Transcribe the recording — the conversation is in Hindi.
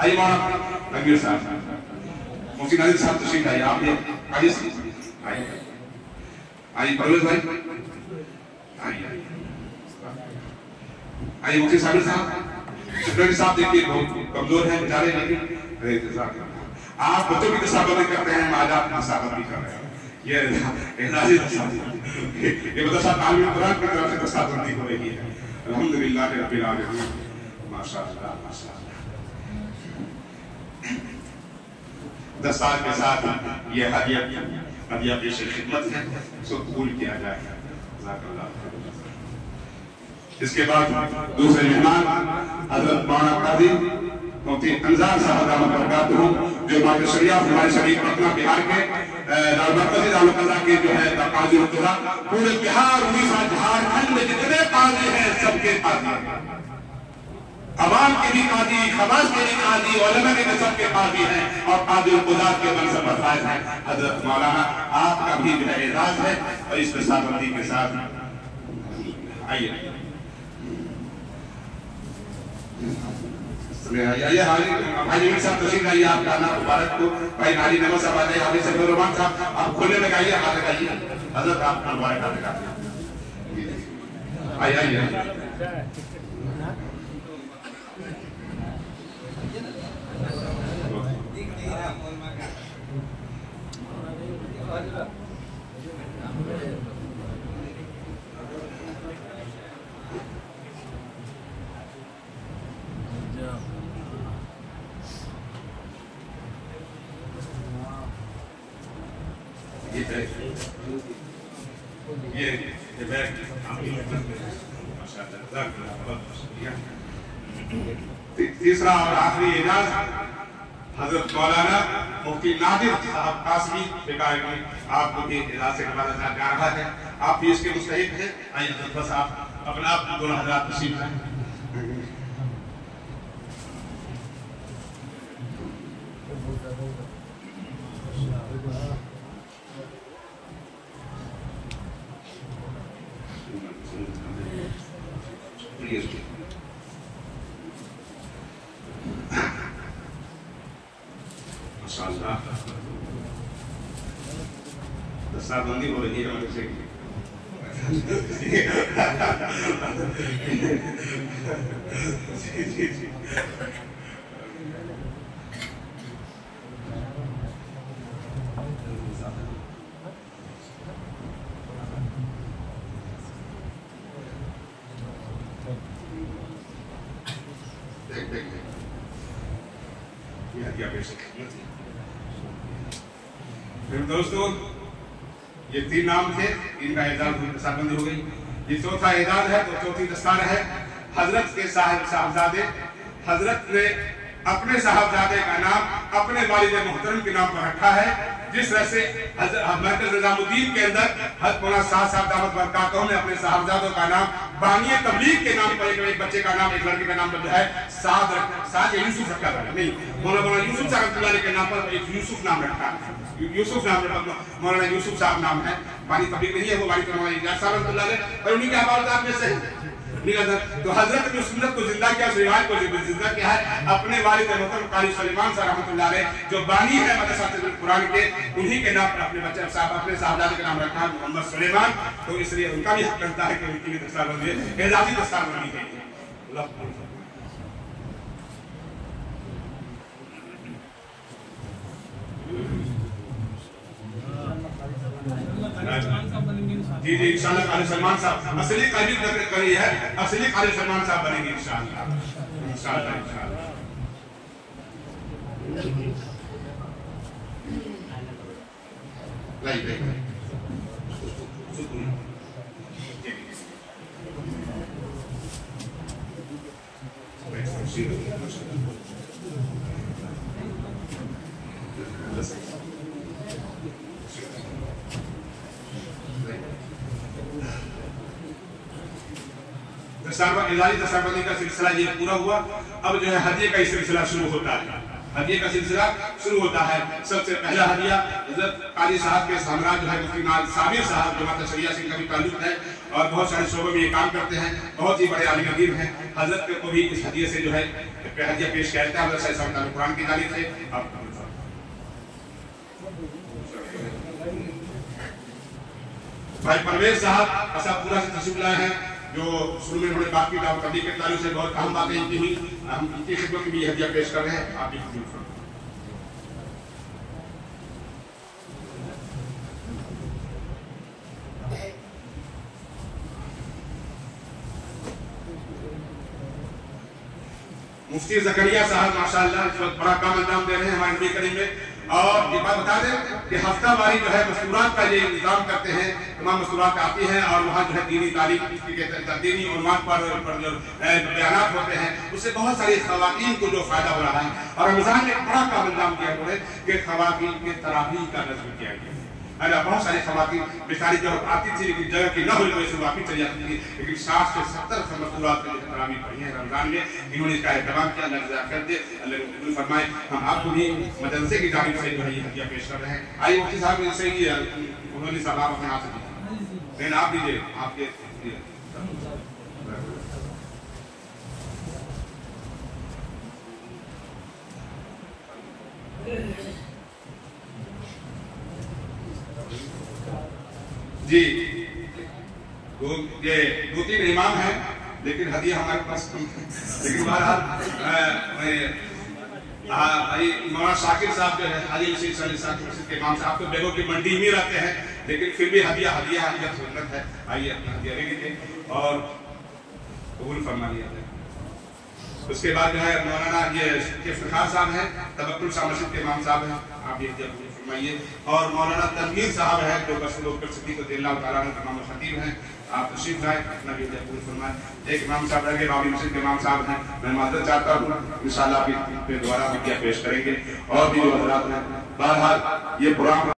आइए मौलाना रणवीर साहब, मुफ्ती नादिर साहब तशरीफ लाइए। आप ये आइए आइए आइए परवेज भाई आइए आइए मुफ्ती साबिर साहब, सेक्रेटरी साहब देखिए बहुत कमजोर हैं बेचारे, लेकिन आप बच्चों की दस्तावेज़ करते हैं, आज आप दस्तावेज़ भी कर रहे हैं। ये मदरसा तालीम कुरान की तरफ से दस्तावेज़ हो रही है। अल्हम्दुलिल्लाह रब्बिल आलमीन, माशाअल्लाह माशाअल्लाह। दस्तार के साथ ये हदिया पेश खिदमत है, इसको कबूल किया जाएगा। इसके बाद दूसरे मेहमान हज़रत मौलाना काजी मुफ्ती अंजार साहब दामद बरकातहू, जो माज शरीयत हमारे शरीफ पटना बिहार के मरकज़ी दारुल क़ज़ा के जो है काजी मुक़र्रर, पूरे बिहार उड़ीसा झारखंड में जितने काजी हैं सबके काजी हैं, अवाम के भी काजी, खवास के भी काजी, उलमा के सबके काजी हैं और काजी क़ुज़ात के मनसब पर फाइज हैं। हज़रत मौलाना आपका भी जो है एजाज़ है और इस दस्तावेज़ी के साथ आइए आइए भाई नवीन साहब तशरीफ लाइए। आपका नाम मुबारक को भाई नारी नमस साहब आइए, हाफिज़ सफीर रहमान साहब आप खोलने में गाइए, हाथ लगाइए। हज़रत आपका मुबारक हाथ लगाइए। आइए आइए तीसरा और आखिरी एजाज हजरत मौलाना मुफ्ती नादिर साहब कासमी बेकायगी, आपको भी एजाज से नवाजा जा रहा है। आप भी इसके मुस्तहिक हैं। आइए बस आप अपना आप दोनों हज़रात तशरीफ लाएं। दस्तारबंदी हो रही है मदरसे की। जी जी दोस्तों, ये तीन नाम थे, इनका एजाज दस्तारबंदी हो गई। ये चौथा एजाज है तो चौथी दस्तार है हजरत के साहबजादे। हजरत ने अपने साहबजादे का नाम अपने वालिद मोहतरम के नाम पर रखा है। जिस तरह से मरकज़ निज़ामुद्दीन के अंदर हज़रत मौलाना साहब दामद बरकातहू ने अपने साहबजादों का नाम बानिए तबलीग के नाम पर एक बच्चे का नाम, एक लड़के का नाम जो है साद यूसुफ रखा था। नहीं, मौलाना यूसुफ साहब के नाम पर एक यूसुफ नाम रखा, यूसुफ नाम मौलाना यूसुफ साहब नाम है। बानी तबलीग नहीं है वो, बानी मौलाना इजाज़ साहब और उन्हीं के हवालदार में से तो हजरत ने सुन्नत को जिंदा किया, रिवाज को जिंदा किया है अपने वालिद मोहतरम कारी सुलेमान साहब रहमतुल्लाह अलैह, जो बानी है मदरसा कुरान के, उन्हीं के नाम पर अपने बच्चे साहब अपने साहबजादे का नाम रखा मोहम्मद सुलेमान। तो इसलिए उनका भी हक बनता है कि उनकी भी दस्तारबंदी एजाज़ी दस्तारबंदी है। जी जी इंशाअल्लाह कारी सलमान साहब असली कारी करी है, असली कारी सलमान साहब बनेंगे इंशाअल्लाह इंशाअल्लाह इंशाअल्लाह। लाइक दस्तारबंदी का सिलसिला ये पूरा हुआ। अब जो है हदिये का सिलसिला शुरू होता है। हदिये का सिलसिला शुरू होता है। सबसे पहला हदिया हजरत काजी साहब के साम्राज्य है, मुफ्ती साबिर साहब जमात शरिया से कभी ताल्लुक है और बहुत सारे शोबों में ये काम करते हैं, बहुत ही बड़े आलिम अदीब हैं। हजरत को भी इस हदिये से जो है हदिया पेश किया जाता है हजरत साहब कुरान की जानिब से। भाई परवेज साहब असापुरा से तशरीफ लाए हैं, जो शुरू में उन्होंने बात की तबलीग के ताल्लुक से बहुत अहम बातें की हुई, हम इनकी खिदमत में भी हदिया पेश कर रहे हैं। आप भी मुफ्ती ज़करिया साहब माशाअल्लाह इस वक्त बड़ा काम अंजाम दे रहे हैं हमारे नबी करीम में। और ये बात बता दें कि हफ्तावारी जो है मस्तूरात का ये इंतजाम करते हैं, तमाम मस्तूरात आती हैं और वहाँ जो है दीनी तालीम दीनी उन्वान पर जो बयानात होते हैं, उससे बहुत सारी ख़वातीन को जो फ़ायदा हो रहा है। और रमज़ान में एक बड़ा काम अंजाम दिया उन्होंने कि ख़वातीन के तरावीह का नज़्म किया गया। बहुत सारी ख़वातीन बेचारी जो आती थी लेकिन जगह की न हो तो इसे वापिस चली जाती थी, लेकिन 60 से 70 मस्तूरात में तरावीह पढ़ी है रमज़ान में। इन्होंने इसका एहतमाम किया, अल्लाह रज़ा कर दे, अल्लाह कबूल फरमाए। हम आपको भी मदरसे की जानिब से जो है ये हदिया पेश कर रहे हैं। आइए मुफ्ती साहब इनसे ही उन्होंने सब आप अपने हाथ से दीजिए, लेकिन आप दीजिए आपके जी। तो ये 2-3 इमाम हैं लेकिन हदिया हमारे पास कम है, लेकिन बहरहाल मौलाना शाकिर साहब जो है हाजी मस्जिद के इमाम साहब तो बेगों की मंडी में रहते हैं, लेकिन फिर भी हदिया सुन्नत है। आइए अपना हदिया ले लीजिए और कबूल फरमा लिया जाए। उसके बाद जो है मौलाना ये इफ्तिखार साहब हैं, तबक्कुल शाह मस्जिद के इमाम साहब हैं, आप ये हदिया फरमाइए। और मौलाना तनवीर साहब हैं जो बस लोग तमाम खतीब हैं, आप तशरीफ लाए अपना भी हदिया पूरी फरमाएं। एक इमाम साहब रह गए, बाबी मस्जिद के इमाम साहब हैं, मैं माजरत चाहता हूँ, इंशाअल्लाह फिर दोबारा हदिया पेश करेंगे। और भी जो हज़रात हैं, बहरहाल ये प्रोग्राम